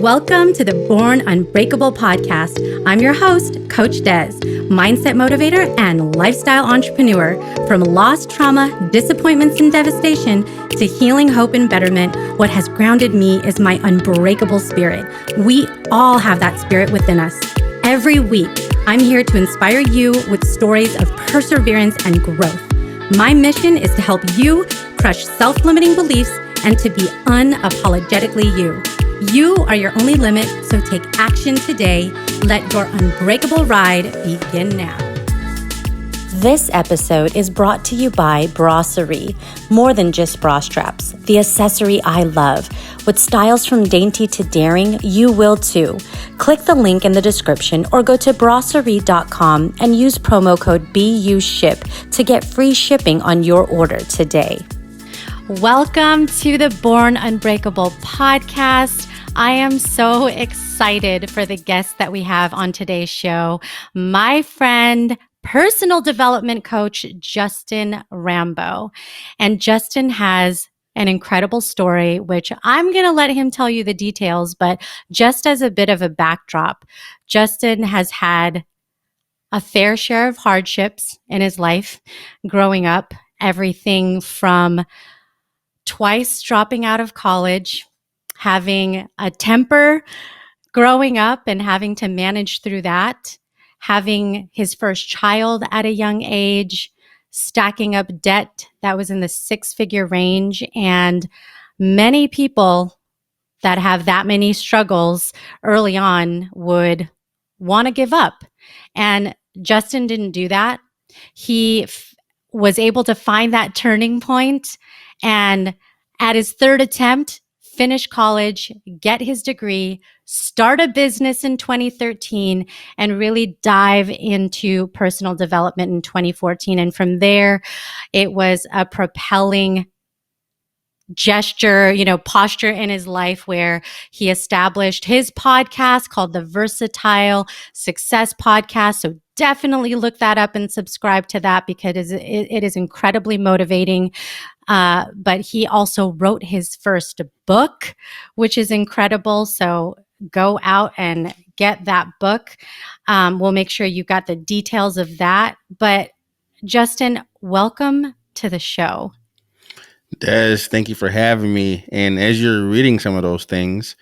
Welcome to the Born Unbreakable podcast. I'm your host, Coach Des, mindset motivator and lifestyle entrepreneur. From lost trauma, disappointments, and devastation to healing, hope, and betterment, what has grounded me is my unbreakable spirit. We all have that spirit within us. Every week, I'm here to inspire you with stories of perseverance and growth. My mission is to help you crush self-limiting beliefs and to be unapologetically you. You are your only limit, so take action today. Let your unbreakable ride begin now. This episode is brought to you by Brasserie, more than just bra straps, the accessory I love. With styles from dainty to daring, you will too. Click the link in the description or go to brasserie.com and use promo code BUSHIP to get free shipping on your order today. Welcome to the Born Unbreakable podcast. I am so excited for the guests that we have on today's show. My friend, personal development coach, Justin Rambo. And Justin has an incredible story, which I'm going to let him tell you the details, but just as a bit of a backdrop, Justin has had a fair share of hardships in his life growing up, everything from twice dropping out of college, having a temper growing up and having to manage through that, having his first child at a young age, stacking up debt that was in the six-figure range. And many people that have that many struggles early on would want to give up. And Justin didn't do that. He was able to find that turning point and at his third attempt, finish college, get his degree, start a business in 2013, and really dive into personal development in 2014. And from there, it was a propelling posture in his life where he established his podcast called the Versatile Success Podcast. So definitely look that up and subscribe to that because it is incredibly motivating. But he also wrote his first book, which is incredible. So go out and get that book. We'll make sure you got the details of that. But Justin, welcome to the show. Des, thank you for having me. And as you're reading some of those things,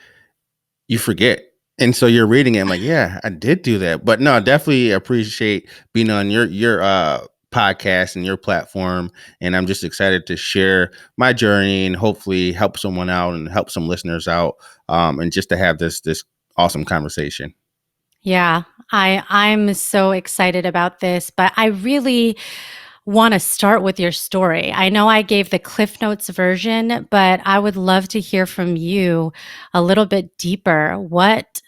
you forget. And so you're reading it, I'm like, yeah, I did do that. But no, I definitely appreciate being on your podcast and your platform. And I'm just excited to share my journey and hopefully help someone out and help some listeners out. And just to have this awesome conversation. Yeah, I'm so excited about this, but I really want to start with your story. I know I gave the Cliff Notes version, but I would love to hear from you a little bit deeper. What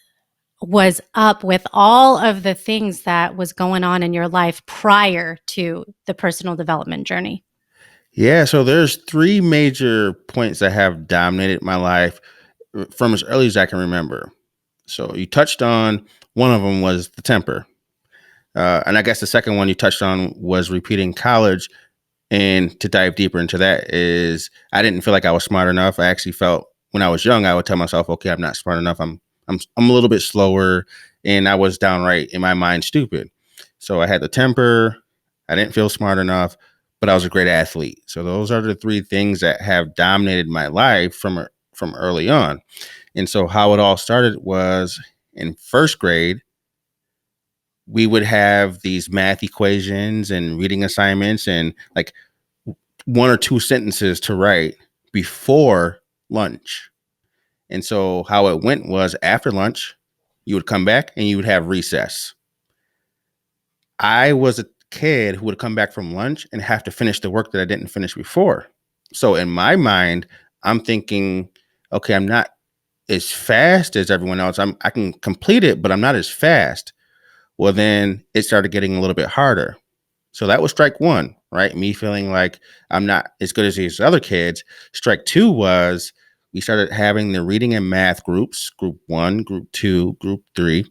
was up with all of the things that was going on in your life prior to the personal development journey? Yeah, so there's three major points that have dominated my life from as early as I can remember. So you touched on one of them was the temper. And I guess the second one you touched on was repeating college. And to dive deeper into that is I didn't feel like I was smart enough. I actually felt when I was young, I would tell myself, okay, I'm not smart enough. I'm a little bit slower. And I was downright in my mind stupid. So I had the temper. I didn't feel smart enough, but I was a great athlete. So those are the three things that have dominated my life from early on. And so how it all started was in first grade, we would have these math equations and reading assignments and like one or two sentences to write before lunch. And so how it went was after lunch, you would come back and you would have recess. I was a kid who would come back from lunch and have to finish the work that I didn't finish before. So in my mind, I'm thinking, okay, I'm not as fast as everyone else. I can complete it, but I'm not as fast. Well, then it started getting a little bit harder. So that was strike one, right? Me feeling like I'm not as good as these other kids. Strike two was we started having the reading and math groups, group 1, group 2, group 3.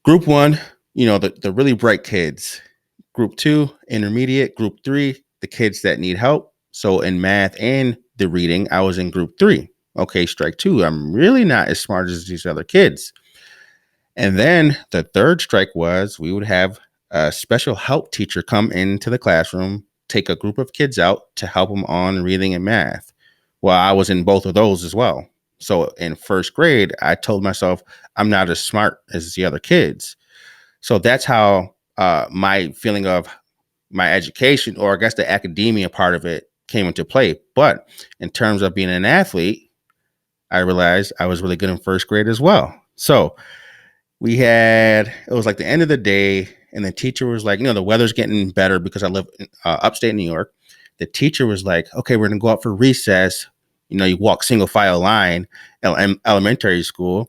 Group 1, the really bright kids. Group 2, intermediate. Group 3, the kids that need help. So in math and the reading, I was in group 3. Okay, strike two. I'm really not as smart as these other kids. And then the third strike was we would have a special help teacher come into the classroom, take a group of kids out to help them on reading and math. Well, I was in both of those as well. So in first grade, I told myself I'm not as smart as the other kids. So that's how my feeling of my education, or I guess the academia part of it, came into play. But in terms of being an athlete, I realized I was really good in first grade as well. So it was like the end of the day, and the teacher was like, the weather's getting better because I live in upstate New York. The teacher was like, okay, we're going to go out for recess. You walk single file line, elementary school.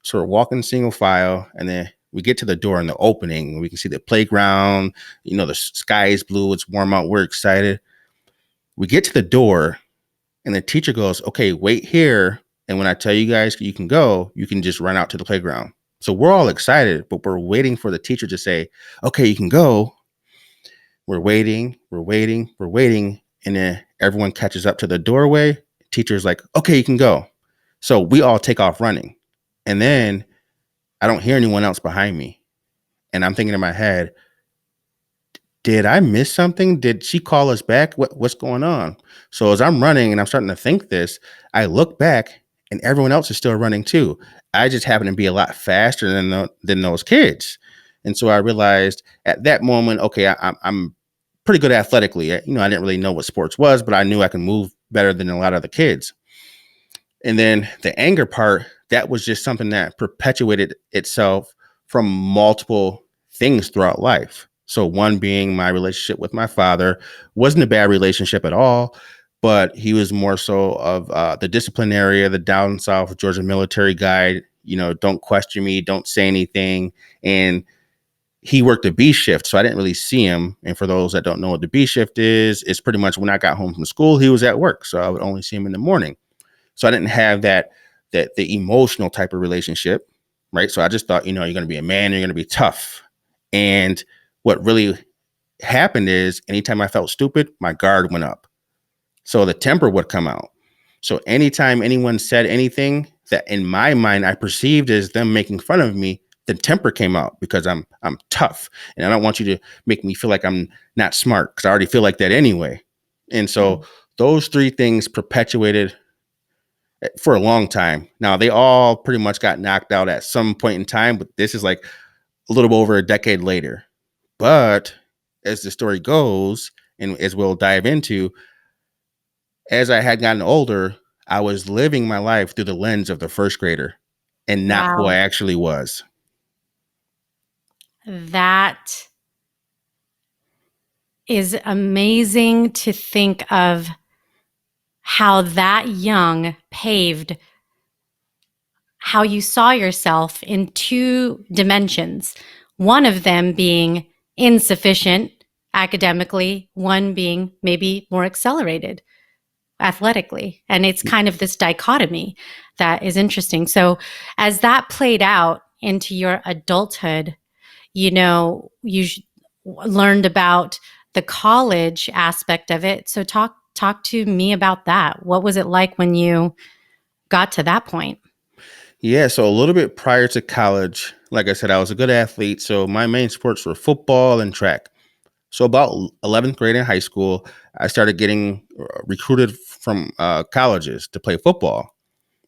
So we're walking single file, and then we get to the door in the opening. We can see the playground. The sky is blue. It's warm out. We're excited. We get to the door, and the teacher goes, okay, wait here. And when I tell you guys you can go, you can just run out to the playground. So we're all excited, but we're waiting for the teacher to say, okay, you can go. We're waiting, we're waiting, we're waiting. And then everyone catches up to the doorway. Teacher's like, okay, you can go. So we all take off running. And then I don't hear anyone else behind me. And I'm thinking in my head, did I miss something? Did she call us back? What's going on? So as I'm running and I'm starting to think this, I look back and everyone else is still running too. I just happen to be a lot faster than those kids. And so I realized at that moment, okay, I'm pretty good athletically. I didn't really know what sports was, but I knew I can move better than a lot of the kids. And then the anger part, that was just something that perpetuated itself from multiple things throughout life. So one being my relationship with my father wasn't a bad relationship at all, but he was more so of the discipline area, the down south Georgia military guy. Don't question me, don't say anything. And he worked a B shift, so I didn't really see him. And for those that don't know what the B shift is, it's pretty much when I got home from school, he was at work. So I would only see him in the morning. So I didn't have that the emotional type of relationship, right? So I just thought, you're going to be a man, you're going to be tough. And what really happened is anytime I felt stupid, my guard went up. So the temper would come out. So anytime anyone said anything that in my mind I perceived as them making fun of me, the temper came out because I'm tough. And I don't want you to make me feel like I'm not smart, because I already feel like that anyway. And so those three things perpetuated for a long time. Now, they all pretty much got knocked out at some point in time, but this is like a little over a decade later. But as the story goes, and as we'll dive into, as I had gotten older, I was living my life through the lens of the first grader and not who I actually was. That is amazing to think of, how that young paved how you saw yourself in two dimensions. One of them being insufficient academically, one being maybe more accelerated athletically. And it's kind of this dichotomy that is interesting. So as that played out into your adulthood, you learned about the college aspect of it. So talk to me about that. What was it like when you got to that point? Yeah, so a little bit prior to college, like I said, I was a good athlete. So my main sports were football and track. So about 11th grade in high school, I started getting recruited from colleges to play football.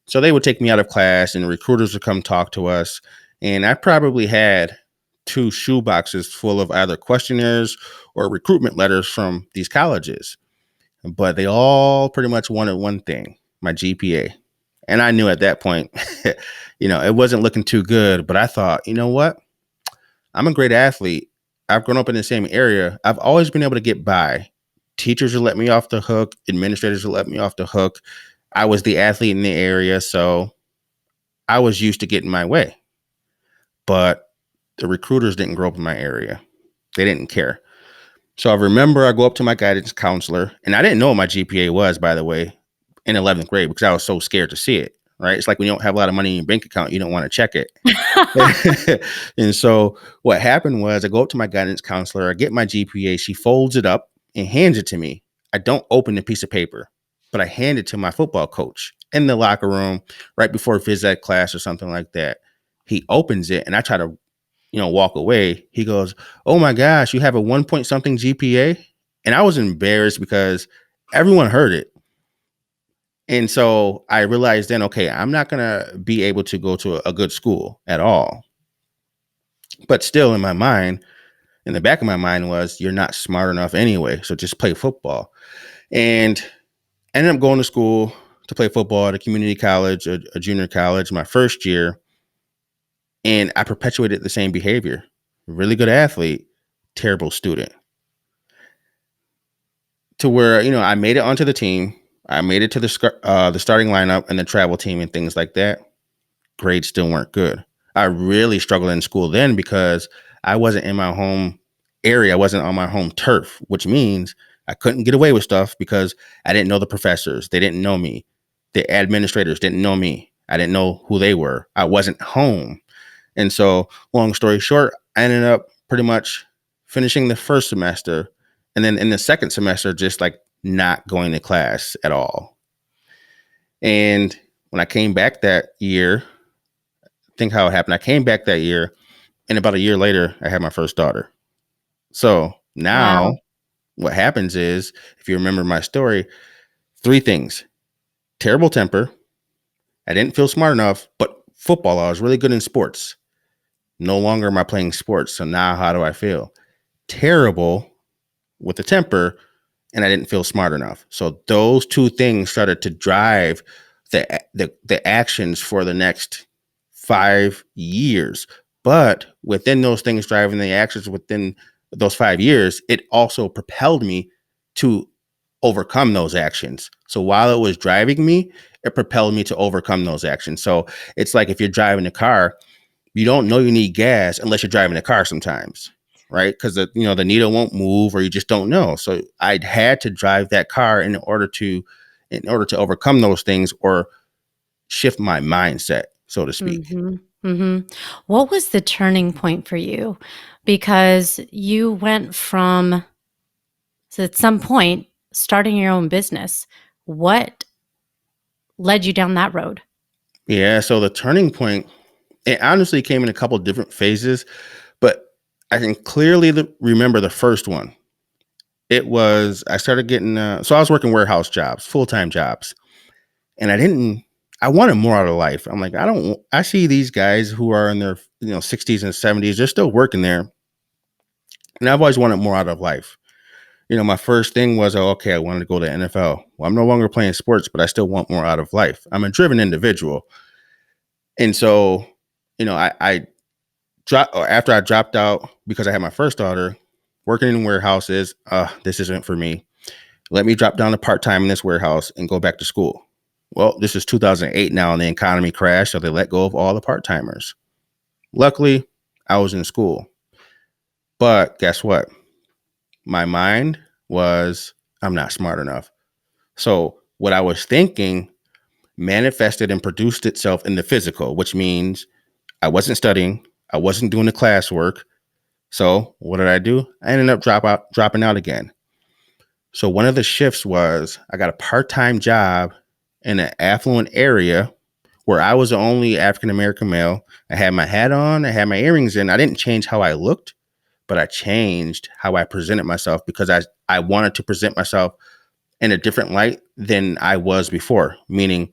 So they would take me out of class and recruiters would come talk to us. And I probably had 2 shoe boxes full of either questionnaires or recruitment letters from these colleges. But they all pretty much wanted one thing, my GPA. And I knew at that point, it wasn't looking too good. But I thought, you know what? I'm a great athlete. I've grown up in the same area. I've always been able to get by. Teachers will let me off the hook. Administrators will let me off the hook. I was the athlete in the area, so I was used to getting my way. But the recruiters didn't grow up in my area. They didn't care. So I remember I go up to my guidance counselor, and I didn't know what my GPA was, by the way, in 11th grade, because I was so scared to see it, right? It's like when you don't have a lot of money in your bank account, you don't want to check it. And so what happened was I go up to my guidance counselor, I get my GPA, she folds it up and hands it to me. I don't open the piece of paper, but I hand it to my football coach. in the locker room right before phys ed class or something like that. He opens it and I try to, walk away. He goes, "Oh my gosh, you have a 1 point something GPA." And I was embarrassed because everyone heard it. And so I realized then, okay, I'm not going to be able to go to a good school at all. But still in my mind, in the back of my mind was, you're not smart enough anyway. So just play football. And I ended up going to school to play football at a community college, a junior college, my first year. And I perpetuated the same behavior. Really good athlete, terrible student. To where, I made it onto the team. I made it to the starting lineup and the travel team and things like that. Grades still weren't good. I really struggled in school then because I wasn't in my home area. I wasn't on my home turf, which means I couldn't get away with stuff because I didn't know the professors. They didn't know me. The administrators didn't know me. I didn't know who they were. I wasn't home. And so, long story short, I ended up pretty much finishing the first semester. And then in the second semester, just like not going to class at all. And when I came back that year, think how it happened. I came back that year, and about a year later, I had my first daughter. So now Wow. what happens is, if you remember my story, three things: terrible temper. I didn't feel smart enough, but football, I was really good in sports. No longer am I playing sports. So now how do I feel? Terrible with the temper, and I didn't feel smart enough. So those two things started to drive the actions for the next 5 years. But within those things driving the actions within those 5 years, it also propelled me to overcome those actions. So while it was driving me, it propelled me to overcome those actions. So it's like if you're driving a car, you don't know you need gas unless you're driving a car sometimes, right? Because the needle won't move, or you just don't know. So I had to drive that car in order to overcome those things or shift my mindset, so to speak. What was the turning point for you? Because you went from, so at some point, starting your own business. What led you down that road? Yeah. So the turning point, it honestly came in a couple of different phases, but I can clearly remember the first one. It was, I started getting, so I was working warehouse jobs, full-time jobs. And I wanted more out of life. I'm like, I see these guys who are in their, 60s and 70s, they're still working there. And I've always wanted more out of life. My first thing was, oh, okay, I wanted to go to NFL. Well, I'm no longer playing sports, but I still want more out of life. I'm a driven individual. And so, I dropped, or after I dropped out because I had my first daughter, working in warehouses, this isn't for me. Let me drop down to part-time in this warehouse and go back to school. Well, this is 2008 now, and the economy crashed, so they let go of all the part-timers. Luckily, I was in school. But guess what? My mind was, I'm not smart enough. So what I was thinking manifested and produced itself in the physical, which means I wasn't studying. I wasn't doing the classwork. So what did I do? I ended up dropping out again. So one of the shifts was I got a part-time job in an affluent area where I was the only African-American male. I had my hat on, I had my earrings in. I didn't change how I looked, but I changed how I presented myself because I wanted to present myself in a different light than I was before, meaning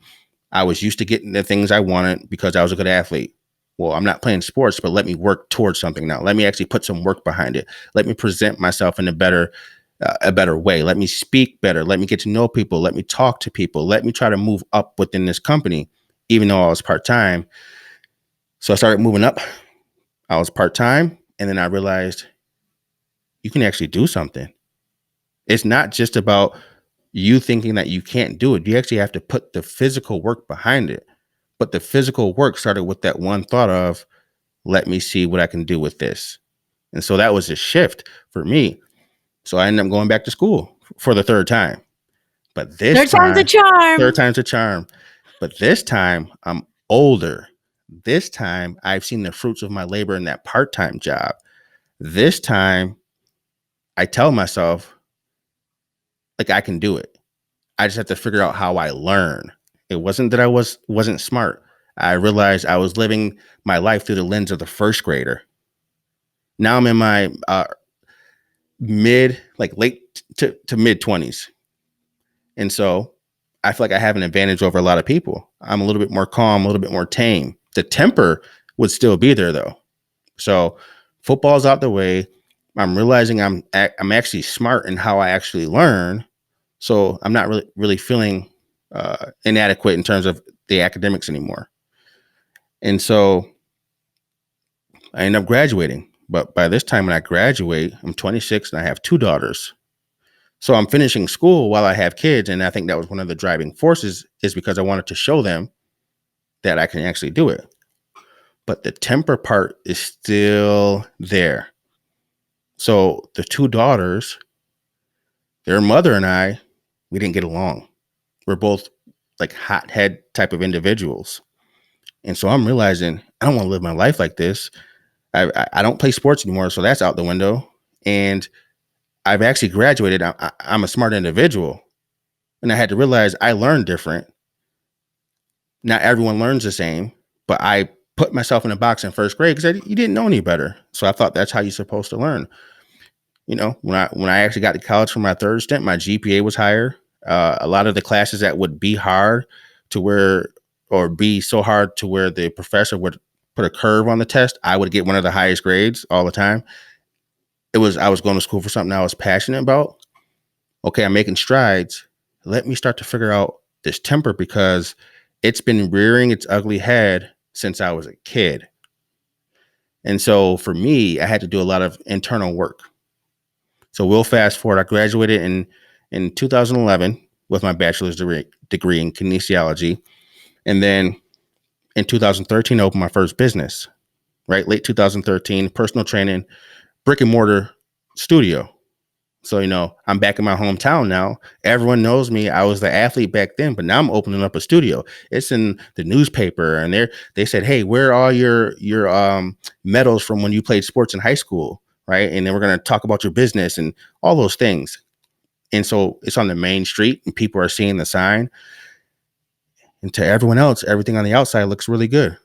I was used to getting the things I wanted because I was a good athlete. Well, I'm not playing sports, but let me work towards something now. Let me actually put some work behind it. Let me present myself in a better way. Let me speak better. Let me get to know people. Let me talk to people. Let me try to move up within this company, even though I was part-time. So I started moving up. I was part-time. And then I realized you can actually do something. It's not just about you thinking that you can't do it. You actually have to put the physical work behind it. But the physical work started with that one thought of, let me see what I can do with this. And so that was a shift for me. So I ended up going back to school for the third time. But this Third time's a time, charm. third time's a charm. But this time I'm older. This time I've seen the fruits of my labor in that part-time job. This time I tell myself, like, I can do it. I just have to figure out how I learn. It wasn't that I wasn't smart. I realized I was living my life through the lens of the first grader. Now I'm in my late to mid 20s. And so I feel like I have an advantage over a lot of people. I'm a little bit more calm, a little bit more tame. The temper would still be there though. So football's out the way. I'm realizing I'm actually smart in how I actually learn. So I'm not really feeling inadequate in terms of the academics anymore. And so I end up graduating. But by this time when I graduate, I'm 26 and I have two daughters. So I'm finishing school while I have kids. And I think that was one of the driving forces, is because I wanted to show them that I can actually do it. But the temper part is still there. So the two daughters, their mother and I, we didn't get along. We're both like hothead type of individuals. And so I'm realizing I don't want to live my life like this. I don't play sports anymore, so that's out the window. And I've actually graduated. I'm a smart individual. And I had to realize I learn different. Not everyone learns the same, but I put myself in a box in first grade because you didn't know any better. So I thought that's how you're supposed to learn. You know, when I actually got to college for my third stint, my GPA was higher. A lot of the classes that would be hard to where, or be so hard to where the professor would put a curve on the test, I would get one of the highest grades all the time. I was going to school for something I was passionate about. Okay, I'm making strides. Let me start to figure out this temper, because it's been rearing its ugly head since I was a kid. And so for me, I had to do a lot of internal work. So we'll fast forward. I graduated in 2011 with my bachelor's degree in kinesiology. And then in 2013, I opened my first business, right? Late 2013, personal training, brick and mortar studio. So, you know, I'm back in my hometown now. Everyone knows me. I was the athlete back then, but now I'm opening up a studio. It's in the newspaper, and they said, "Hey, where are all your medals from when you played sports in high school?" Right? And then we're going to talk about your business and all those things. And so it's on the main street, and people are seeing the sign. And to everyone else, everything on the outside looks really good,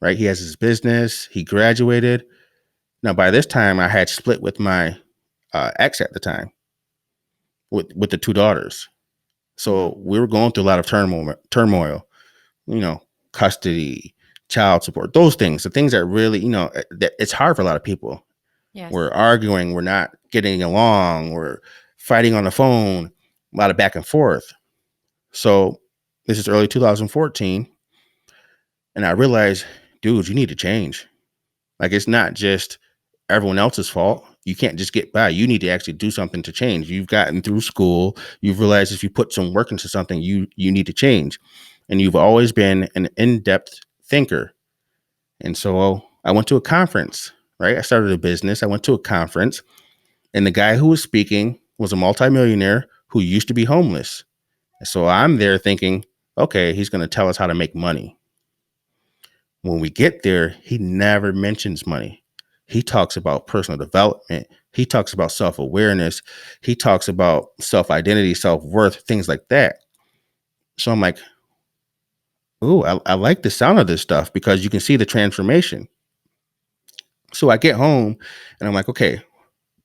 right? He has his business. He graduated. Now, by this time, I had split with my ex at the time, with the two daughters. So we were going through a lot of turmoil, you know, custody, child support, those things, the things that really, you know, that it's hard for a lot of people. Yes. We're arguing, we're not getting along, we're fighting on the phone, a lot of back and forth. So this is early 2014. And I realized, dude, you need to change. Like, it's not just everyone else's fault. You can't just get by. You need to actually do something to change. You've gotten through school. You've realized if you put some work into something, you need to change. And you've always been an in-depth thinker. And so I went to a conference, right? I started a business. I went to a conference, and the guy who was speaking was a multimillionaire who used to be homeless. So I'm there thinking, okay, he's going to tell us how to make money. When we get there, he never mentions money. He talks about personal development. He talks about self-awareness. He talks about self-identity, self-worth, things like that. So I'm like, ooh, I like the sound of this stuff, because you can see the transformation. So I get home and I'm like, okay,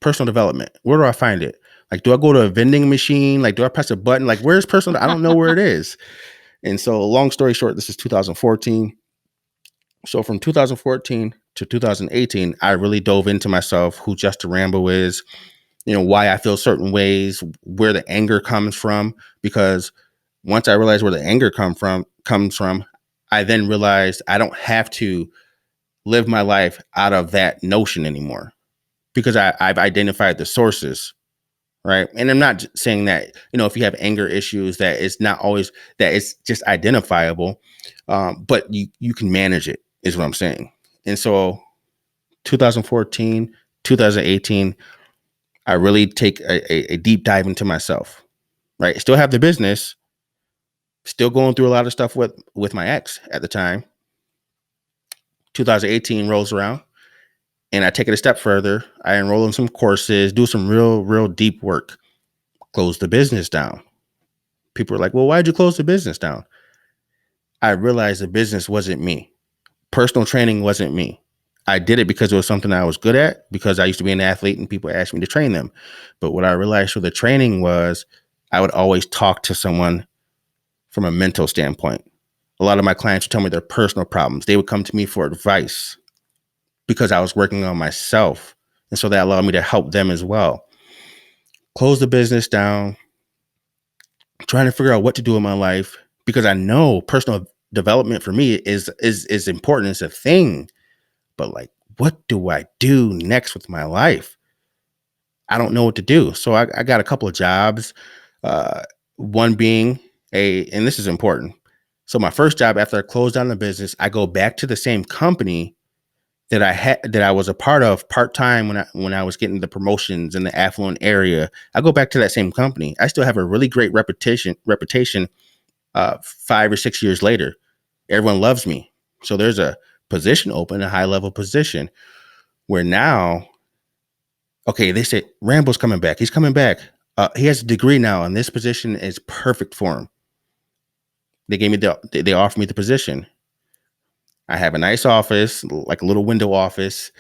personal development. Where do I find it? Like, do I go to a vending machine? Like, do I press a button? Like, where's personal? I don't know where it is. And so long story short, this is 2014. So from 2014 to 2018, I really dove into myself, who Just a Rambo is, you know, why I feel certain ways, where the anger comes from. Because once I realized where the anger comes from, I then realized I don't have to live my life out of that notion anymore, because I've identified the sources. Right. And I'm not saying that, you know, if you have anger issues, that it's not always that it's just identifiable, but you can manage it, is what I'm saying. And so 2014, 2018, I really take a deep dive into myself. Right. Still have the business, still going through a lot of stuff with my ex at the time. 2018 rolls around, and I take it a step further. I enroll in some courses, do some real deep work, close the business down. People are like, well, why'd you close the business down? I realized the business wasn't me. Personal training wasn't me. I did it because it was something I was good at, because I used to be an athlete and people asked me to train them. But what I realized for the training was I would always talk to someone from a mental standpoint. A lot of my clients would tell me their personal problems. They would come to me for advice because I was working on myself. And so that allowed me to help them as well. Close the business down, trying to figure out what to do in my life, because I know personal development for me is important. It's a thing. But like, what do I do next with my life? I don't know what to do. So I got a couple of jobs. Uh, one being and this is important. So my first job after I closed down the business, I go back to the same company that I was a part of part time when I was getting the promotions in the affluent area. I go back to that same company. I still have a really great reputation. 5 or 6 years later, everyone loves me. So there's a position open, a high level position, where now, okay, they say Rambo's coming back. He's coming back. He has a degree now, and this position is perfect for him. They offered me the position. I have a nice office, like a little window office.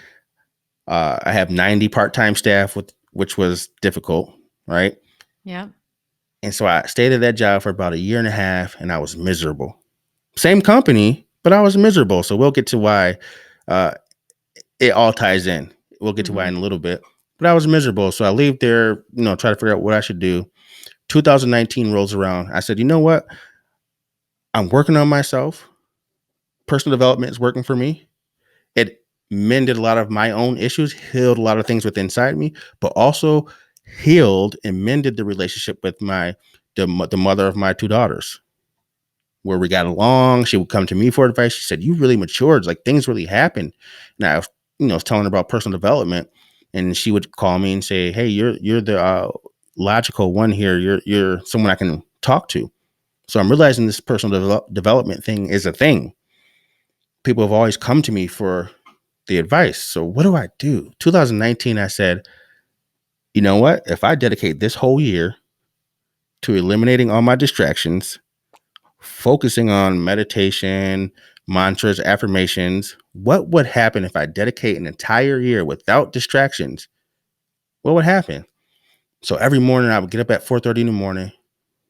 I have 90 part-time staff, which was difficult, right? Yeah. And so I stayed at that job for about a year and a half, and I was miserable. Same company, but I was miserable. So we'll get to why uh, it all ties in. We'll get to why in a little bit. But I was miserable. So I leave there, try to figure out what I should do. 2019 rolls around. I said, you know what? I'm working on myself. Personal development is working for me. It mended a lot of my own issues, healed a lot of things within inside me, but also healed and mended the relationship with the mother of my two daughters, where we got along. She would come to me for advice. She said, "You really matured. Like, things really happened." And I, was telling her about personal development, and she would call me and say, "Hey, you're the logical one here. You're someone I can talk to." So I'm realizing this personal development thing is a thing. People have always come to me for the advice. So what do I do? 2019, I said, you know what? If I dedicate this whole year to eliminating all my distractions, focusing on meditation, mantras, affirmations, what would happen if I dedicate an entire year without distractions? What would happen? So every morning I would get up at 4:30 in the morning.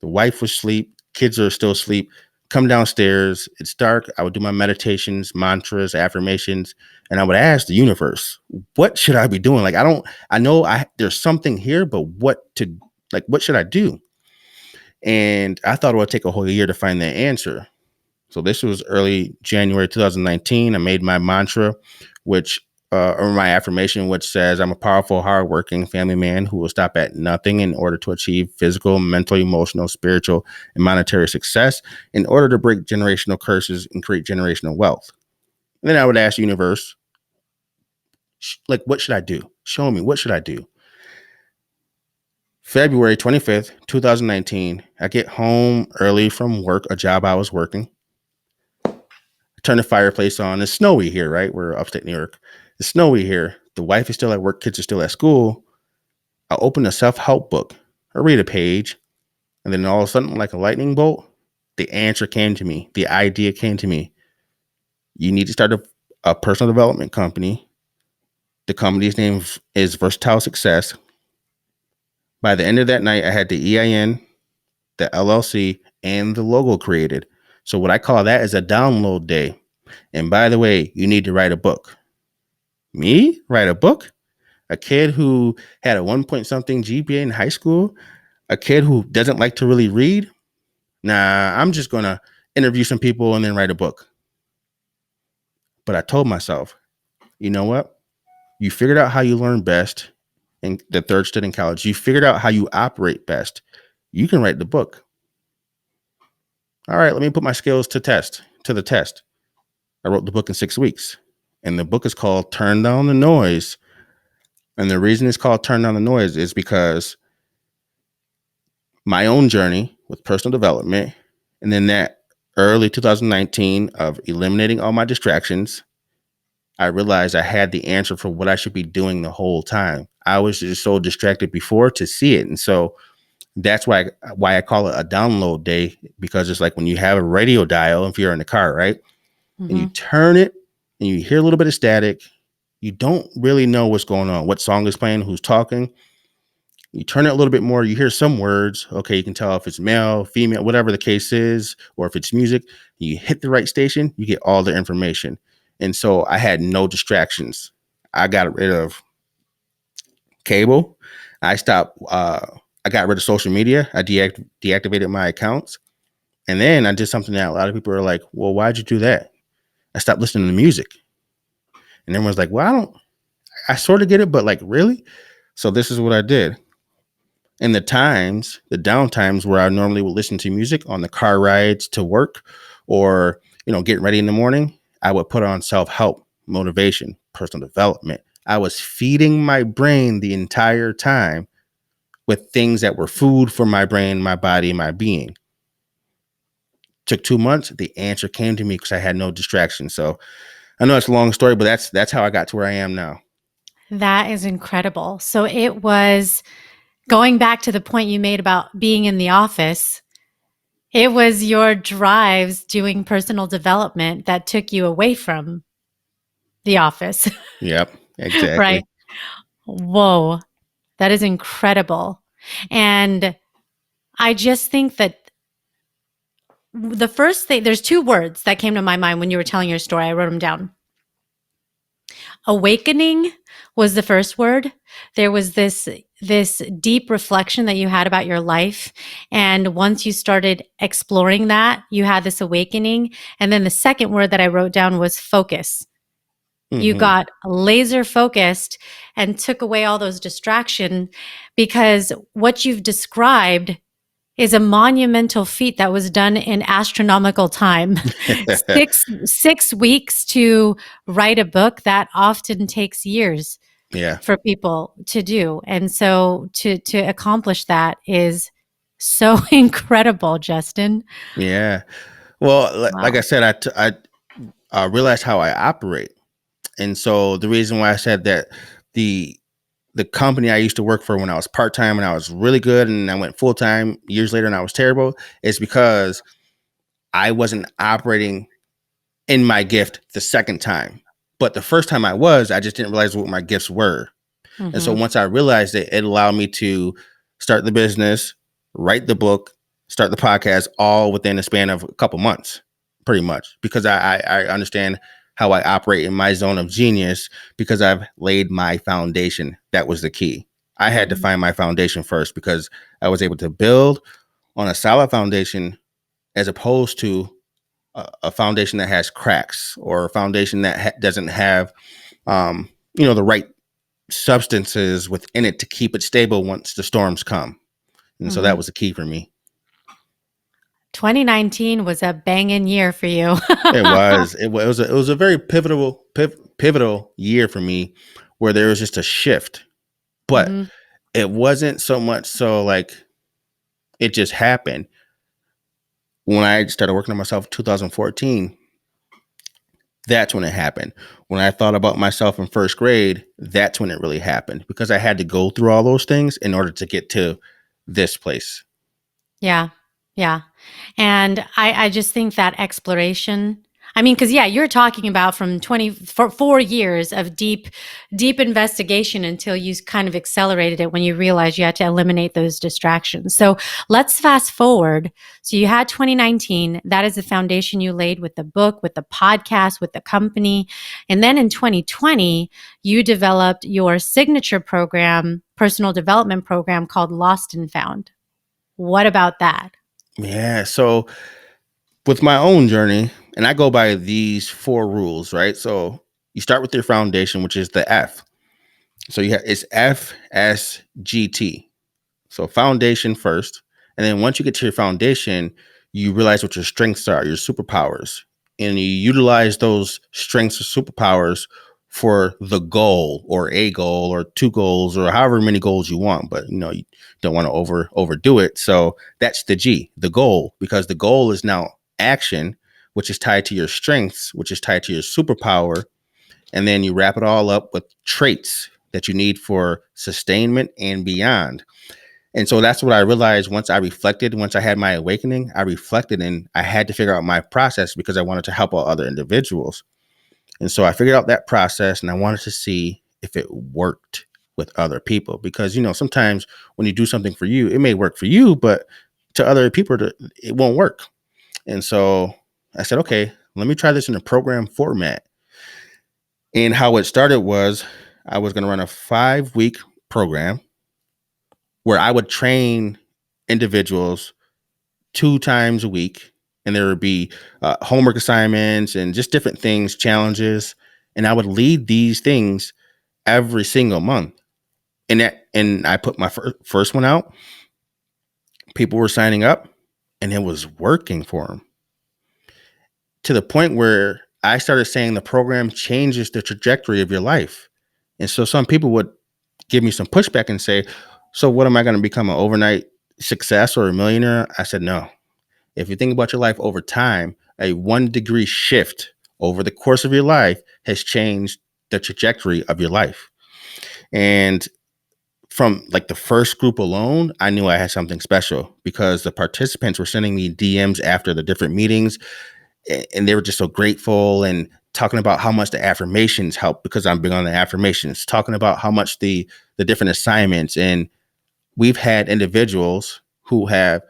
The wife was asleep, kids are still asleep. Come downstairs, it's dark. I would do my meditations, mantras, affirmations, and I would ask the universe, what should I be doing? Like, I know there's something here, but what should I do? And I thought it would take a whole year to find that answer. So this was early January 2019. I made my mantra, or my affirmation, which says, I'm a powerful, hardworking family man who will stop at nothing in order to achieve physical, mental, emotional, spiritual, and monetary success in order to break generational curses and create generational wealth. And then I would ask the universe, what should I do? Show me, what should I do? February 25th, 2019, I get home early from work, a job I was working. Turn the fireplace on. It's snowy here, right? We're upstate New York. It's snowy here. The wife is still at work. Kids are still at school. I open a self-help book. I read a page. And then all of a sudden, like a lightning bolt, the answer came to me. The idea came to me. You need to start a personal development company. The company's name is Versatile Success. By the end of that night, I had the EIN, the LLC, and the logo created. So what I call that is a download day. And by the way, you need to write a book. Me? Write a book? A kid who had a 1 point something GPA in high school? A kid who doesn't like to really read? Nah, I'm just going to interview some people and then write a book. But I told myself, you know what? You figured out how you learn best in the third stint in college. You figured out how you operate best. You can write the book. All right, let me put my skills to the test. I wrote the book in 6 weeks. And the book is called Turn Down the Noise. And the reason it's called Turn Down the Noise is because my own journey with personal development, and then that early 2019 of eliminating all my distractions, I realized I had the answer for what I should be doing the whole time. I was just so distracted before to see it. And so That's why I call it a download day, because it's like when you have a radio dial, if you're in the car, right? And you Mm-hmm. turn it and you hear a little bit of static. You don't really know what's going on, what song is playing, who's talking. You turn it a little bit more, you hear some words. Okay, you can tell if it's male, female, whatever the case is, or if it's music. You hit the right station, you get all the information. And so I had no distractions. I got rid of cable. I stopped. I got rid of social media. I deactivated my accounts, and then I did something that a lot of people are like, "Well, why'd you do that?" I stopped listening to music, and everyone's like, "Well, I don't. I sort of get it, but like, really?" So this is what I did. In the down times where I normally would listen to music on the car rides to work, or getting ready in the morning, I would put on self help, motivation, personal development. I was feeding my brain the entire time with things that were food for my brain, my body, my being. Took 2 months. The answer came to me because I had no distraction. So I know it's a long story, but that's how I got to where I am now. That is incredible. So it was going back to the point you made about being in the office. It was your drives doing personal development that took you away from the office, Yep, exactly. right? Whoa, that is incredible. And I just think that the first thing, there's two words that came to my mind when you were telling your story. I wrote them down. Awakening was the first word. There was this deep reflection that you had about your life, and once you started exploring that, you had this awakening. And then the second word that I wrote down was focus. You Hmm. got laser focused and took away all those distractions, because what you've described is a monumental feat that was done in astronomical time. Six weeks to write a book, that often takes years Yeah, for people to do. And so to accomplish that is so incredible, Justin. yeah. Well, like I Wow. said, I realized how I operate, and so the reason why I said that the the company I used to work for when I was part time and I was really good, and I went full time years later and I was terrible, is because I wasn't operating in my gift the second time. But the first time I just didn't realize what my gifts were. And so Hmm. once I realized it, it allowed me to start the business, write the book, start the podcast, all within a span of a couple months, pretty much, because I understand how I operate in my zone of genius because I've laid my foundation. That was the key. I had to find my foundation first because I was able to build on a solid foundation as opposed to a foundation that has cracks, or a foundation that doesn't have the right substances within it to keep it stable once the storms come. And so that Hmm. was the key for me. 2019 was a banging year for you. It was a very pivotal year for me, where there was just a shift, but Hmm. it wasn't so much so like it just happened. When I started working on myself in 2014, that's when it happened. When I thought about myself in first grade, that's when it really happened, because I had to go through all those things in order to get to this place. Yeah. Yeah. And I just think that exploration, I mean, because yeah, you're talking about from 4 years of deep investigation until you kind of accelerated it when you realized you had to eliminate those distractions. So let's fast forward. So you had 2019, that is the foundation you laid with the book, with the podcast, with the company. And then in 2020, you developed your signature program, personal development program called Lost and Found. What about that? Yeah. So with my own journey, and I go by these four rules, right? So you start with your foundation, which is the F. So it's FSGT. So foundation first. And then once you get to your foundation, you realize what your strengths are, your superpowers. And you utilize those strengths or superpowers for the goal, or a goal, or two goals, or however many goals you want. But you don't want to overdo it. So that's the G, the goal, because the goal is now action, which is tied to your strengths, which is tied to your superpower. And then you wrap it all up with traits that you need for sustainment and beyond. And so that's what I realized once I had my awakening, I reflected and I had to figure out my process because I wanted to help out other individuals. And so I figured out that process and I wanted to see if it worked with other people because, sometimes when you do something for you, it may work for you, but to other people, it won't work. And so I said, okay, let me try this in a program format. And how it started was I was going to run a 5-week program where I would train individuals 2 times a week. And there would be homework assignments and just different things, challenges. And I would lead these things every single month. And I put my first one out. People were signing up and it was working for them to the point where I started saying the program changes the trajectory of your life. And so some people would give me some pushback and say, so what, am I going to become an overnight success or a millionaire? I said, no. If you think about your life over time, a 1-degree shift over the course of your life has changed the trajectory of your life. And from like the first group alone, I knew I had something special because the participants were sending me DMs after the different meetings and they were just so grateful and talking about how much the affirmations help because I'm big on the affirmations, talking about how much the different assignments. And we've had individuals who have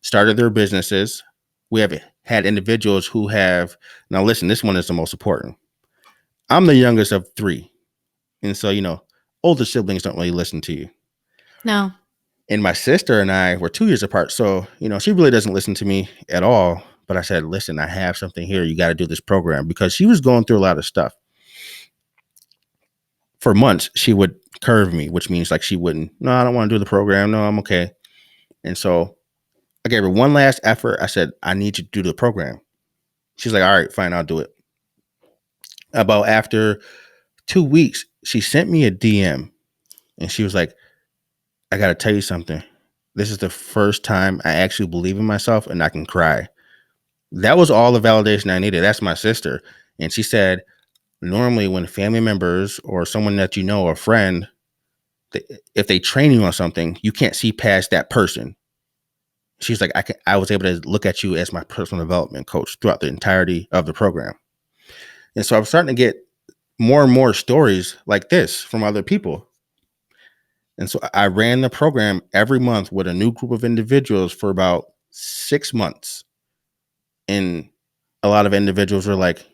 started their businesses. We have had individuals who have, now listen, this one is the most important. I'm the youngest of 3. And so, older siblings don't really listen to you. No. And my sister and I were 2 years apart. So, she really doesn't listen to me at all. But I said, listen, I have something here. You got to do this program because she was going through a lot of stuff. For months, she would curve me, which means like she wouldn't, no, I don't want to do the program. No, I'm okay. And so I gave her one last effort. I said, I need you to do the program. She's like, all right, fine, I'll do it. About after 2 weeks, she sent me a DM and she was like, I got to tell you something. This is the first time I actually believe in myself and I can cry. That was all the validation I needed. That's my sister. And she said, normally when family members or someone that you know, a friend, if they train you on something, you can't see past that person. She's like, I was able to look at you as my personal development coach throughout the entirety of the program. And so I'm starting to get more and more stories like this from other people. And so I ran the program every month with a new group of individuals for about 6 months. And a lot of individuals were like,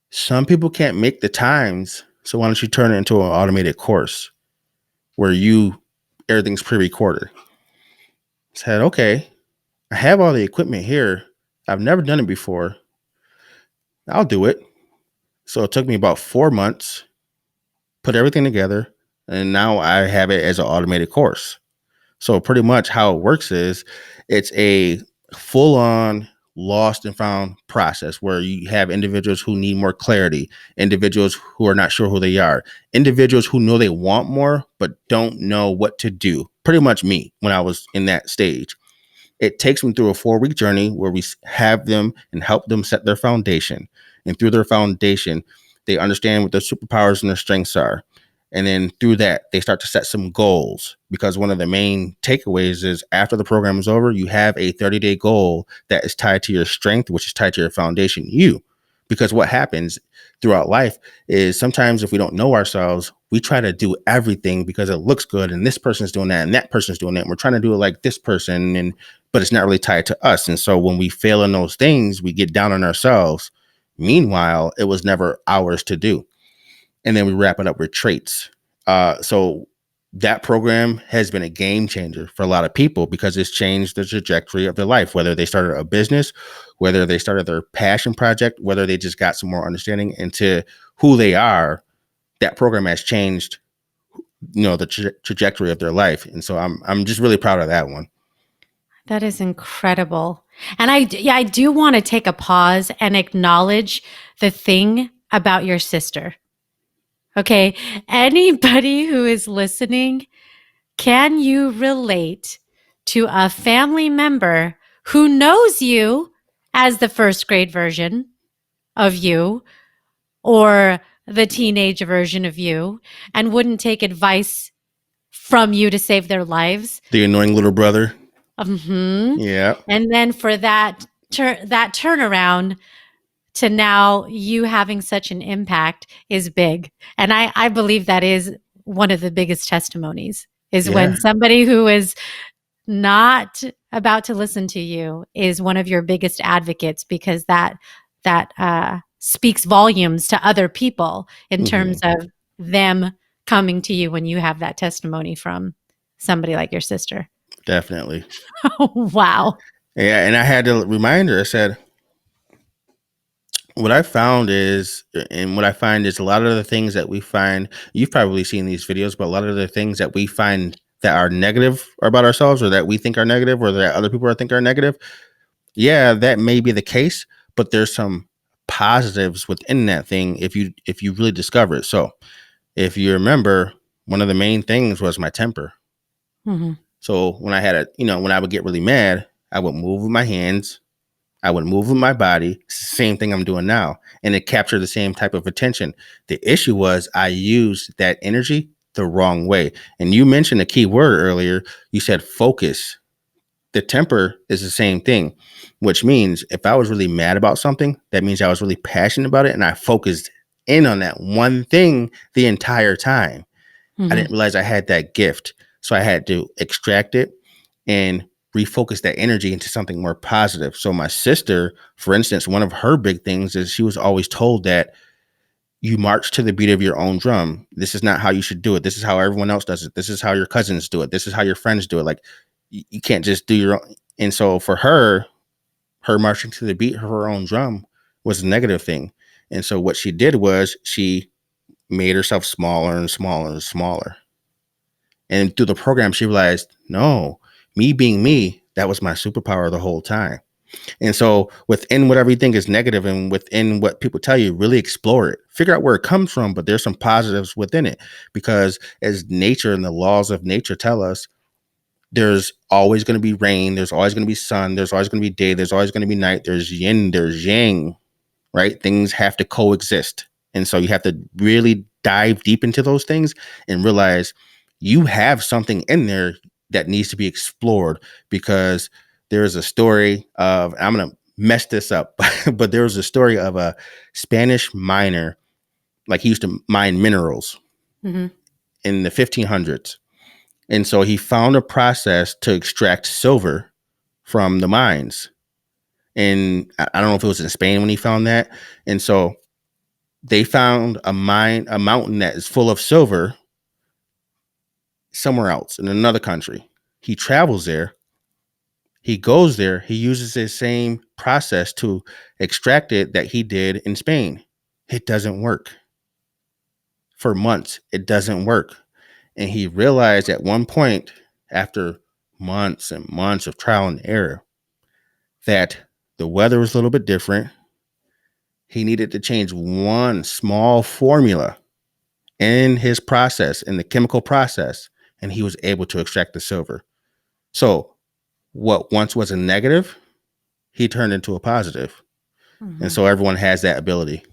some people can't make the times. So why don't you turn it into an automated course where everything's pre-recorded? I said, okay, I have all the equipment here. I've never done it before. I'll do it. So it took me about 4 months, put everything together, and now I have it as an automated course. So pretty much how it works is it's a full-on lost and found process where you have individuals who need more clarity, individuals who are not sure who they are, individuals who know they want more but don't know what to do. Pretty much me when I was in that stage. It takes them through a 4-week journey where we have them and help them set their foundation. And through their foundation, they understand what their superpowers and their strengths are. And then through that, they start to set some goals because one of the main takeaways is after the program is over, you have a 30-day goal that is tied to your strength, which is tied to your foundation, you. Because what happens throughout life is sometimes if we don't know ourselves, we try to do everything because it looks good and this person's doing that and that person's doing that. And we're trying to do it like this person, but it's not really tied to us. And so when we fail in those things, we get down on ourselves. Meanwhile, it was never ours to do. And then we wrap it up with traits. So that program has been a game changer for a lot of people because it's changed the trajectory of their life, whether they started a business, whether they started their passion project, whether they just got some more understanding into who they are. That program has changed, the trajectory of their life. And so I'm just really proud of that one. That is incredible. And I do want to take a pause and acknowledge the thing about your sister. Okay. Anybody who is listening, can you relate to a family member who knows you as the first grade version of you or the teenage version of you and wouldn't take advice from you to save their lives. The annoying little brother. Mm-hmm. Yeah. And then for that turnaround to now you having such an impact is big. And I believe that is one of the biggest testimonies is Yeah. when somebody who is not about to listen to you is one of your biggest advocates, because that speaks volumes to other people in terms of them coming to you when you have that testimony from somebody like your sister. Definitely. Wow. Yeah. And I had to remind her, I said, what I found is, and what I find is a lot of the things that we find, you've probably seen these videos, but a lot of the things that we find that are negative about ourselves, or that we think are negative, or that other people think are negative. Yeah, that may be the case, but there's some positives within that thing if you really discover it. So if you remember, one of the main things was my temper. Mm-hmm. So when I had when I would get really mad, I would move with my hands, I would move with my body. It's the same thing I'm doing now. And it captured the same type of attention. The issue was I used that energy the wrong way. And you mentioned a key word earlier. You said focus. The temper is the same thing, which means if I was really mad about something, that means I was really passionate about it. And I focused in on that one thing the entire time. I Mm-hmm. didn't realize I had that gift. So I had to extract it and refocus that energy into something more positive. So my sister, for instance, one of her big things is she was always told that you march to the beat of your own drum. This is not how you should do it. This is how everyone else does it. This is how your cousins do it. This is how your friends do it. Like you can't just do your own. And so for her marching to the beat of her own drum was a negative thing. And so what she did was she made herself smaller and smaller and smaller. And through the program, she realized, no, me being me, that was my superpower the whole time. And so within what everything is negative and within what people tell you, really explore it, figure out where it comes from, but there's some positives within it, because as nature and the laws of nature tell us, there's always going to be rain. There's always going to be sun. There's always going to be day. There's always going to be night. There's yin, there's yang, right? Things have to coexist. And so you have to really dive deep into those things and realize you have something in there that needs to be explored, because there's a story of, I'm going to mess this up, but there was a story of a Spanish miner, like he used to mine minerals Mm-hmm. in the 1500s. And so he found a process to extract silver from the mines. And I don't know if it was in Spain when he found that. And so they found a mountain that is full of silver somewhere else in another country. He travels there. He goes there. He uses the same process to extract it that he did in Spain. It doesn't work. For months, it doesn't work. And he realized at one point, after months and months of trial and error, that the weather was a little bit different. He needed to change one small formula in his process, in the chemical process, and he was able to extract the silver. So what once was a negative, he turned into a positive. Mm-hmm. And so everyone has that ability.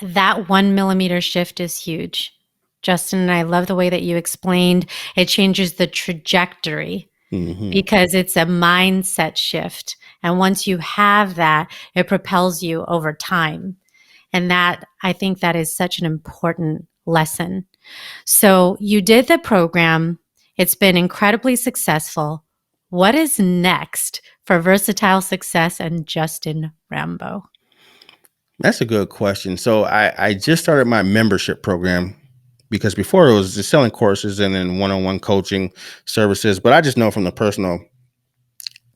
That 1 millimeter shift is huge. Justin, and I love the way that you explained it changes the trajectory because it's a mindset shift. And once you have that, it propels you over time. And that, I think that is such an important lesson. So you did the program. It's been incredibly successful. What is next for Versatile Success and Justin Rambo? That's a good question. So I just started my membership program, because before it was just selling courses and then one-on-one coaching services. But I just know from the personal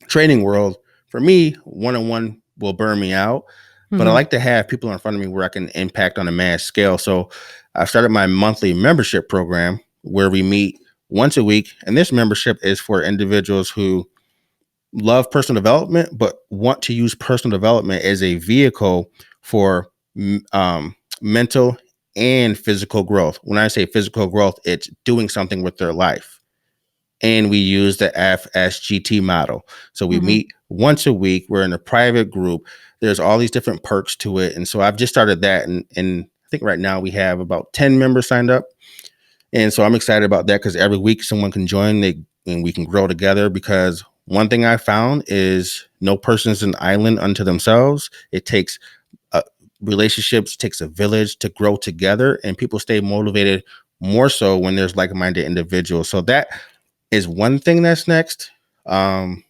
training world, for me, one-on-one will burn me out. But I like to have people in front of me where I can impact on a mass scale. So I started my monthly membership program where we meet once a week. And this membership is for individuals who love personal development, but want to use personal development as a vehicle for mental and physical growth. When I say physical growth, it's doing something with their life. And we use the FSGT model. So we meet once a week. We're in a private group. There's all these different perks to it. And so I've just started that. And I think right now we have about 10 members signed up. And so I'm excited about that because every week someone can join and we can grow together. Because one thing I found is no person is an island unto themselves. It takes uh, relationships, takes a village to grow together, and people stay motivated more so when there's like-minded individuals. So that is one thing that's next. Um,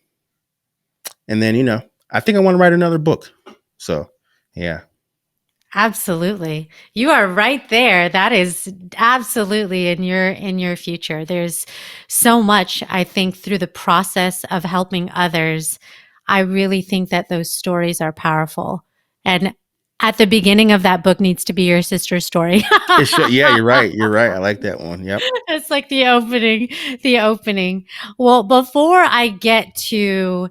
and then, I think I want to write another book. So, yeah. Absolutely. You are right there. That is absolutely in your future. There's so much, I think, through the process of helping others. I really think that those stories are powerful. And at the beginning of that book needs to be your sister's story. It should. Yeah, you're right. You're right. I like that one. Yep. It's like the opening, the opening. Well, before I get to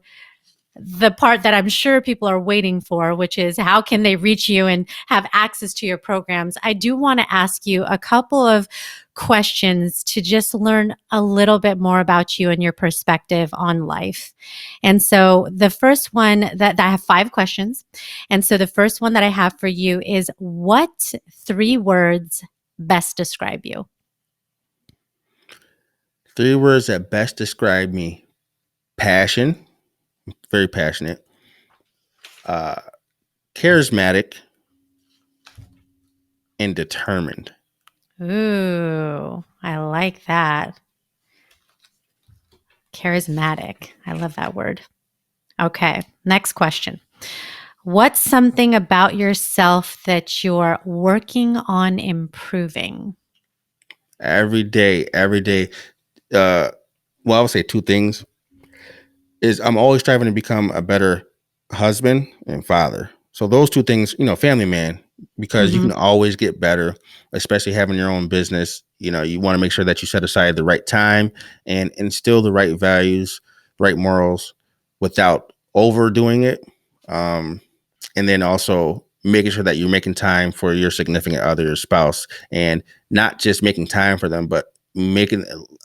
the part that I'm sure people are waiting for, which is how can they reach you and have access to your programs, I do want to ask you a couple of questions to just learn a little bit more about you and your perspective on life. And so the first one that I have 5 questions. And so the first one that I have for you is, what 3 words best describe you? 3 words that best describe me: passion, very passionate, uh, charismatic, and determined. Ooh, I like that. Charismatic. I love that word. Okay, next question. What's something about yourself that you're working on improving? Every day. Uh, well, I would say 2 things. Is I'm always striving to become a better husband and father. So those 2 things, family man, because you Mhm. can always get better, especially having your own business. You want to make sure that you set aside the right time and instill the right values, right morals without overdoing it. Um, and then also making sure that you're making time for your significant other, your spouse, and not just making time for them, but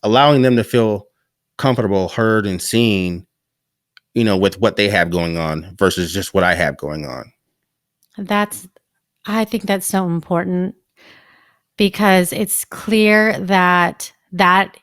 allowing them to feel comfortable, heard, and seen, with what they have going on versus just what I have going on. That's I think that's so important because it's clear that that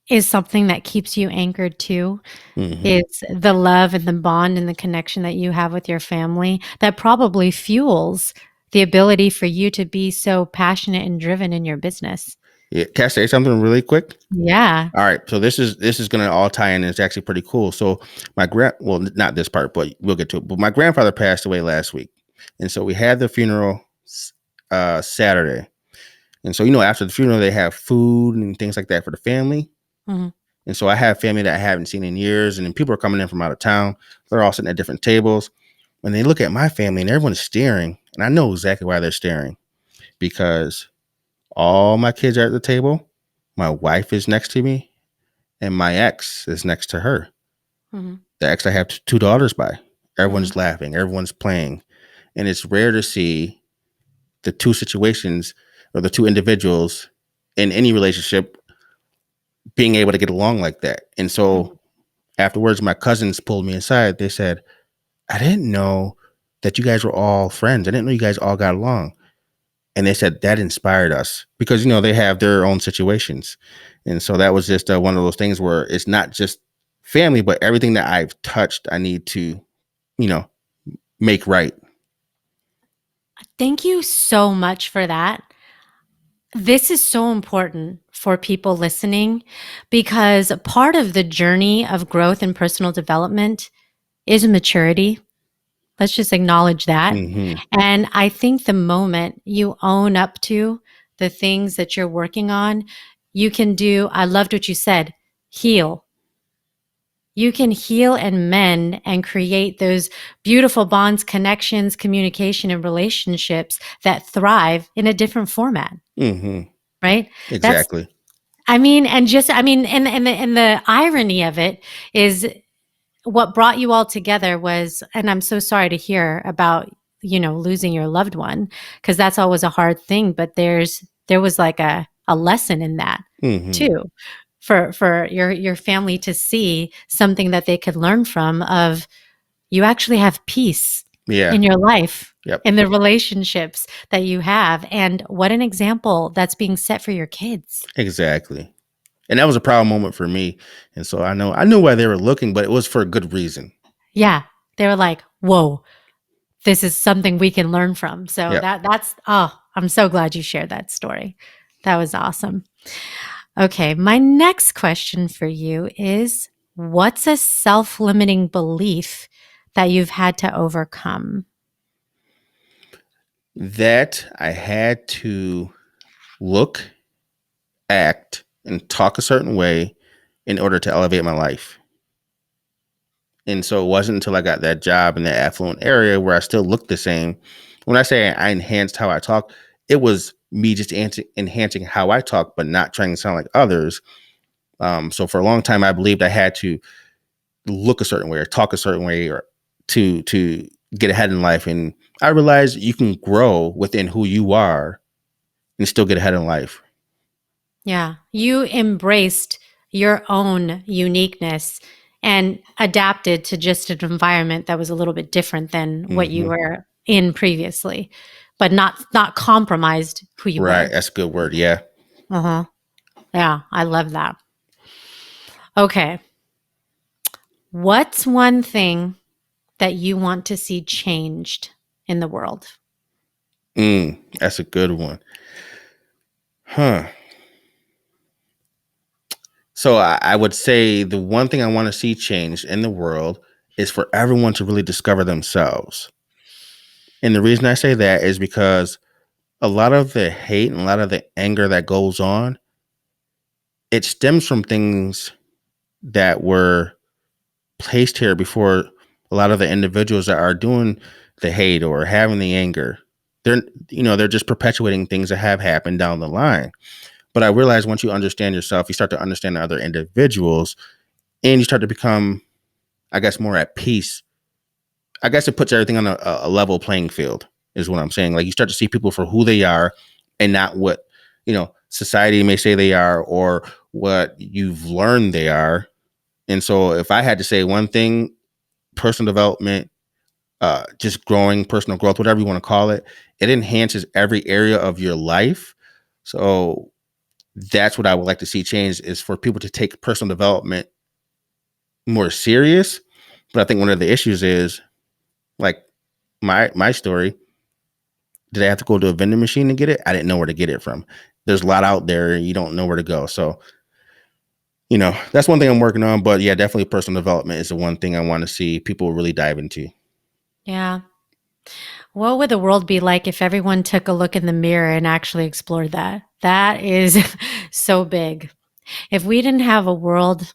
is something that keeps you anchored too. Hmm. It's the love and the bond and the connection that you have with your family that probably fuels the ability for you to be so passionate and driven in your business. Yeah. Can I say something really quick? Yeah. All right. So this is going to all tie in. And it's actually pretty cool. So well, not this part, but we'll get to it. But my grandfather passed away last week, and so we had the funeral Saturday. And so after the funeral, they have food and things like that for the family. Mhm. And so I have family that I haven't seen in years, and then people are coming in from out of town. They're all sitting at different tables. When they look at my family and everyone's staring, and I know exactly why they're staring, because all my kids are at the table. My wife is next to me, and my ex is next to her. Mhm. The ex I have 2 daughters by. Mhm. Everyone's laughing, everyone's playing. And it's rare to see the 2 situations or the 2 individuals in any relationship being able to get along like that. And so Mhm. afterwards, my cousins pulled me aside. They said, I didn't know that you guys were all friends. I didn't know you guys all got along. And they said that inspired us because, they have their own situations. And so that was just one of those things where it's not just family, but everything that I've touched, I need to, you know, make right. Thank you so much for that. This is so important for people listening because part of the journey of growth and personal development is maturity. Let's just acknowledge that. Hmm. And I think the moment you own up to the things that you're working on, you can do, I loved what you said, heal. You can heal and mend and create those beautiful bonds, connections, communication, and relationships that thrive in a different format, Hmm. right? That's Exactly. and the irony of it is what brought you all together was, and I'm so sorry to hear about, losing your loved one, because that's always a hard thing, but there was like a lesson in that Hmm. too, for your family to see something that they could learn from of, you actually have peace Yeah. in your life. Yep. in the relationships that you have. And what an example that's being set for your kids. Exactly. And that was a proud moment for me. And so I knew why they were looking, but it was for a good reason. Yeah. They were like, whoa, this is something we can learn from. So Yep. I'm so glad you shared that story. That was awesome. Okay. My next question for you is, what's a self-limiting belief that you've had to overcome? That I had to look, act, and talk a certain way in order to elevate my life. And so it wasn't until I got that job in that affluent area where I still looked the same. When I say I enhanced how I talk, it was me just enhancing how I talk, but not trying to sound like others. So for a long time, I believed I had to look a certain way or talk a certain way or to get ahead in life. And I realized you can grow within who you are and still get ahead in life. Yeah. You embraced your own uniqueness and adapted to just an environment that was a little bit different than what you Hmm. were in previously, but not compromised who you Right. were. That's a good word. Yeah. Uh-huh. Yeah, I love that. Okay. What's one thing that you want to see changed in the world? That's a good one. Huh. So I would say the one thing I want to see changed in the world is for everyone to really discover themselves. And the reason I say that is because a lot of the hate and a lot of the anger that goes on, it stems from things that were placed here before a lot of the individuals that are doing the hate or having the anger. They're just perpetuating things that have happened down the line. But I realize once you understand yourself, you start to understand other individuals and you start to become, I guess, more at peace. I guess it puts everything on a level playing field, is what I'm saying. Like you start to see people for who they are and not what, society may say they are or what you've learned they are. And so if I had to say one thing, personal development, just growing, personal growth, whatever you want to call it, it enhances every area of your life. So that's what I would like to see change is for people to take personal development more serious. But I think one of the issues is like my story. Did I have to go to a vending machine to get it? I didn't know where to get it from. There's a lot out there. You don't know where to go. So, that's one thing I'm working on. But yeah, definitely personal development is the one thing I want to see people really dive into. Yeah. What would the world be like if everyone took a look in the mirror and actually explored that? That is so big. If we didn't have a world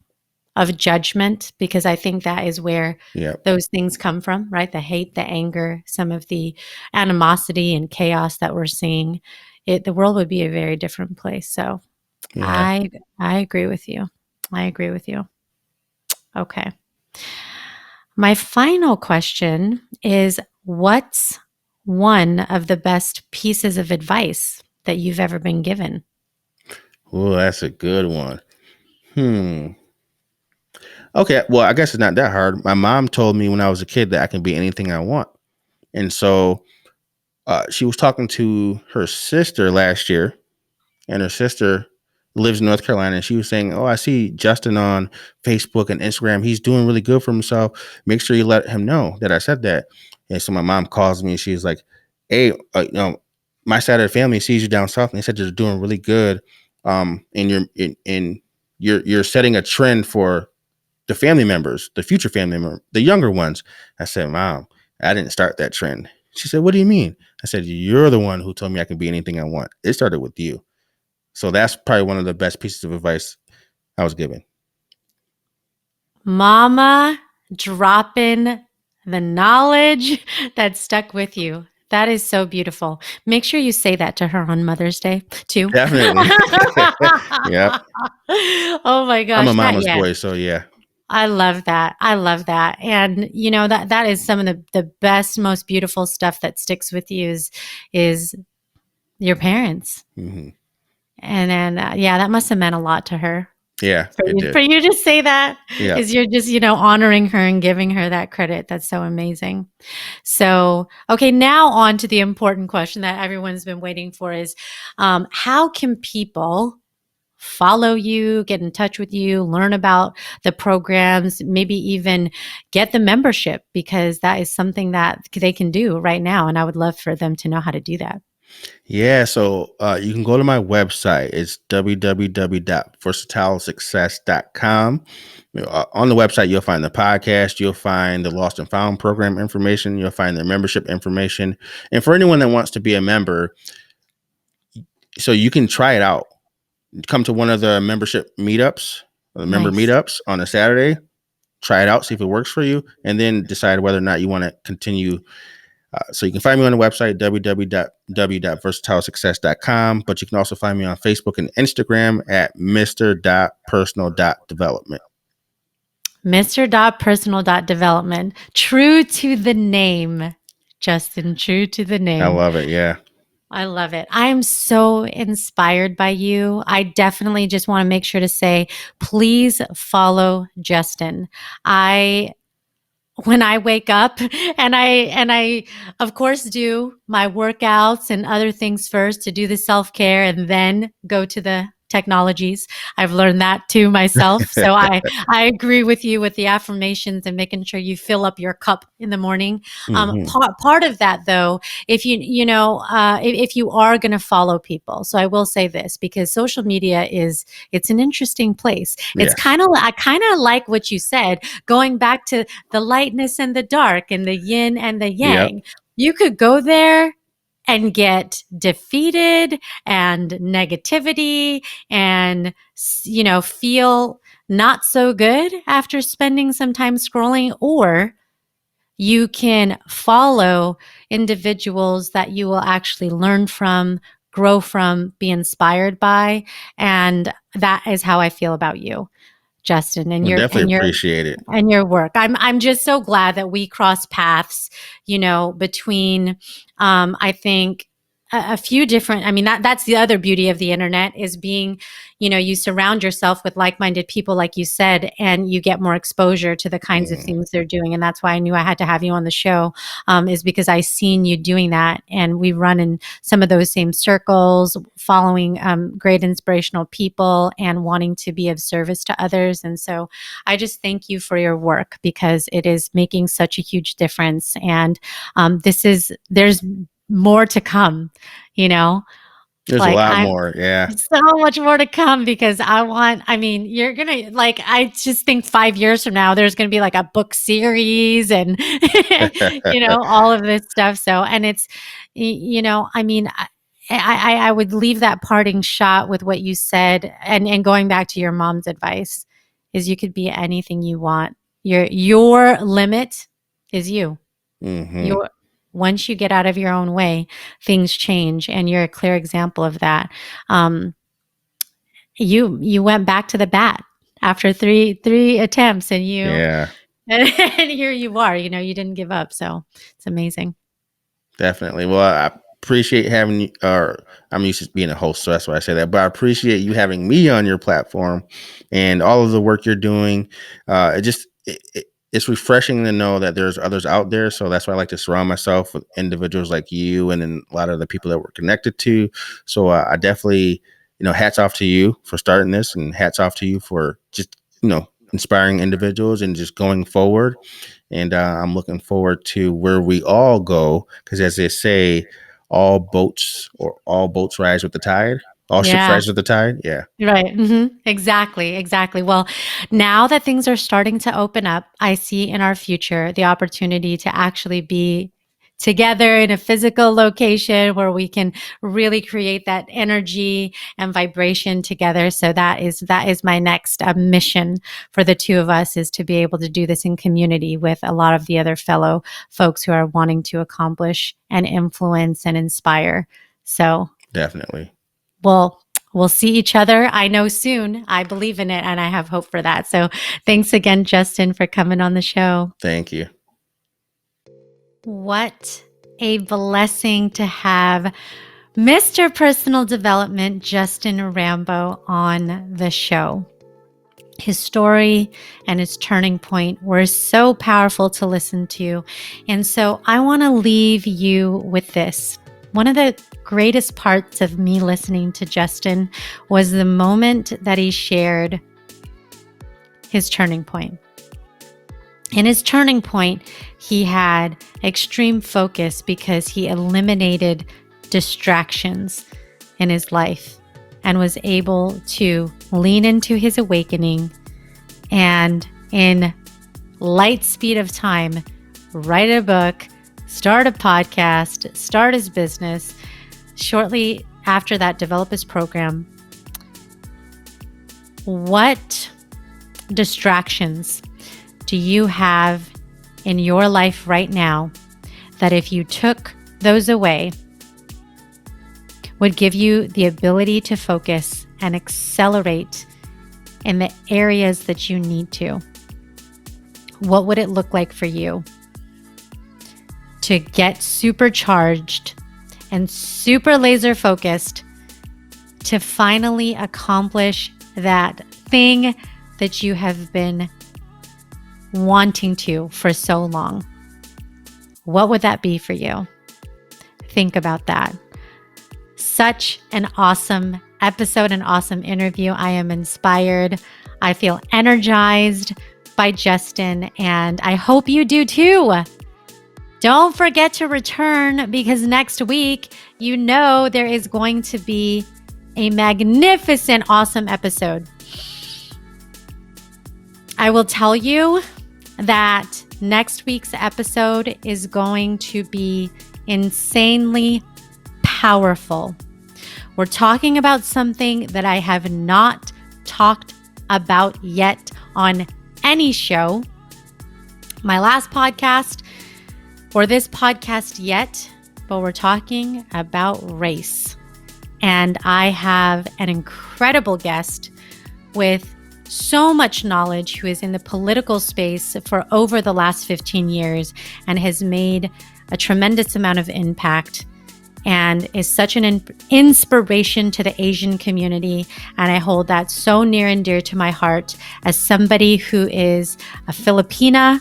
of judgment, because I think that is where Yeah. those things come from, right? The hate, the anger, some of the animosity and chaos that we're seeing, the world would be a very different place. So Yeah. I agree with you. I agree with you. Okay. My final question is, what's one of the best pieces of advice that you've ever been given? Oh, that's a good one. Hmm. Okay. Well, I guess it's not that hard. My mom told me when I was a kid that I can be anything I want. And so she was talking to her sister last year, and her sister lives in North Carolina. And she was saying, "Oh, I see Justin on Facebook and Instagram. He's doing really good for himself. Make sure you let him know that I said that." And so my mom calls me and she's like, "Hey, my side of the family sees you down south, and they said you're doing really good. And you're setting a trend for the family members, the future family member, the younger ones." I said, "Mom, I didn't start that trend." She said, "What do you mean?" I said, "You're the one who told me I can be anything I want. It started with you." So that's probably one of the best pieces of advice I was given. Mama dropping the knowledge that stuck with you. That is so beautiful. Make sure you say that to her on Mother's Day too. Definitely. Yep. Oh my I'm a gosh, mama's boy, so yeah. I love that. I love that. And that is some of the best, most beautiful stuff that sticks with you is your parents. Hmm. And then yeah, that must have meant a lot to her. Yeah, it For did. you to say that Yeah. is you're just, honoring her and giving her that credit. That's so amazing. So, okay, now on to the important question that everyone's been waiting for is, how can people follow you, get in touch with you, learn about the programs, maybe even get the membership? Because that is something that they can do right now. And I would love for them to know how to do that. Yeah, so you can go to my website. It's www.versatilesuccess.com. On the website, you'll find the podcast, you'll find the Lost and Found program information, you'll find their membership information. And for anyone that wants to be a member, so you can try it out. Come to one of the membership meetups, or the member Nice. meetups on a Saturday, try it out, see if it works for you, and then decide whether or not you want to continue. So you can find me on the website, www.versatilesuccess.com, but you can also find me on Facebook and Instagram at mr.personal.development. Mr.personal.development. True to the name, Justin. True to the I name. love it. Yeah. I love it. I am so inspired by you. I definitely just want to make sure to say, please follow Justin. I when I wake up and I of course do my workouts and other things first to do the self-care and then go to the technologies. I've learned that too myself. So I agree with you with the affirmations and making sure you fill up your cup in the morning. Hmm. Part of that though, if if you are going to follow people. So I will say this because social media it's an interesting place. It's Yes. I kind of like what you said going back to the lightness and the dark and the yin and the Yep. yang. You could go there and get defeated and negativity and, feel not so good after spending some time scrolling, or you can follow individuals that you will actually learn from, grow from, be inspired by. And that is how I feel about you, Justin, Well, definitely appreciate it. and your work. I'm just so glad that we cross paths, between I think a few different. I mean, that's the other beauty of the internet is being, you surround yourself with like-minded people, like you said, and you get more exposure to the kinds of Mm. things they're doing. And that's why I knew I had to have you on the show, is because I seen you doing that, and we run in some of those same circles, following great inspirational people and wanting to be of service to others. And so I just thank you for your work because it is making such a huge difference. And there's more to come, you know, There's a like lot I'm more. Yeah. so much more to come because I mean, you're gonna like, I just think 5 years from now, there's gonna be like a book series and, all of this stuff. So, and it's, I mean, I would leave that parting shot with what you said and going back to your mom's advice is you could be anything you want. Your limit is you. Hmm. Your Once you get out of your own way, things change, and you're a clear example of that. Um, you went back to the bat after three attempts, and you Yeah. and here you are. You didn't give up, so it's amazing. Definitely. Well, I appreciate having you, or I'm used to being a host, so that's why I say that. But I appreciate you having me on your platform and all of the work you're doing. It's refreshing to know that there's others out there. So that's why I like to surround myself with individuals like you, and then a lot of the people that we're connected to. So I definitely, hats off to you for starting this, and hats off to you for just, inspiring individuals and just going forward. And I'm looking forward to where we all go, because as they say, all boats rise with the tide. All ships Yeah. rise with the tide. Yeah, Right. Exactly. Exactly. Well, now that things are starting to open up, I see in our future the opportunity to actually be together in a physical location where we can really create that energy and vibration together. So that is my next mission for the two of us, is to be able to do this in community with a lot of the other fellow folks who are wanting to accomplish and influence and inspire. So definitely. well, we'll see each other. I know soon. I believe in it and I have hope for that. So thanks again, Justin, for coming on the show. Thank you. What a blessing to have Mr. Personal Development, Justin Rambo, on the show. His story and his turning point were so powerful to listen to. And so I want to leave you with this. One of the greatest parts of me listening to Justin was the moment that he shared his turning point. In his turning point, he had extreme focus because he eliminated distractions in his life and was able to lean into his awakening and in light speed of time, write a book, start a podcast, start his business. Shortly after that, develop his program. What distractions do you have in your life right now that if you took those away would give you the ability to focus and accelerate in the areas that you need to? What would it look like for you to get supercharged and super laser focused to finally accomplish that thing that you have been wanting to for so long? What would that be for you? Think about that. Such an awesome episode, an awesome interview. I am inspired. I feel energized by Justin, and I hope you do too. Don't forget to return because next week, you know there is going to be a magnificent, awesome episode. I will tell you that next week's episode is going to be insanely powerful. We're talking about something that I have not talked about yet on any show. My last podcast or this podcast yet, but we're talking about race. And I have an incredible guest with so much knowledge who is in the political space for over the last 15 years and has made a tremendous amount of impact and is such an inspiration to the Asian community. And I hold that so near and dear to my heart as somebody who is a Filipina,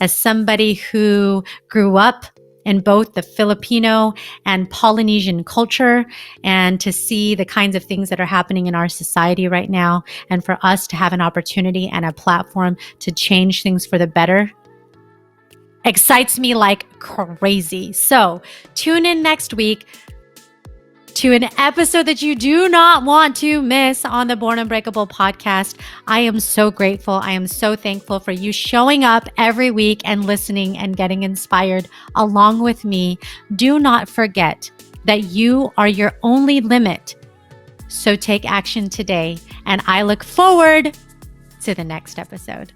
as somebody who grew up in both the Filipino and Polynesian culture, and to see the kinds of things that are happening in our society right now, and for us to have an opportunity and a platform to change things for the better excites me like crazy. So tune in next week to an episode that you do not want to miss on the Born Unbreakable podcast. I am so grateful. I am so thankful for you showing up every week and listening and getting inspired along with me. Do not forget that you are your only limit. So take action today, and I look forward to the next episode.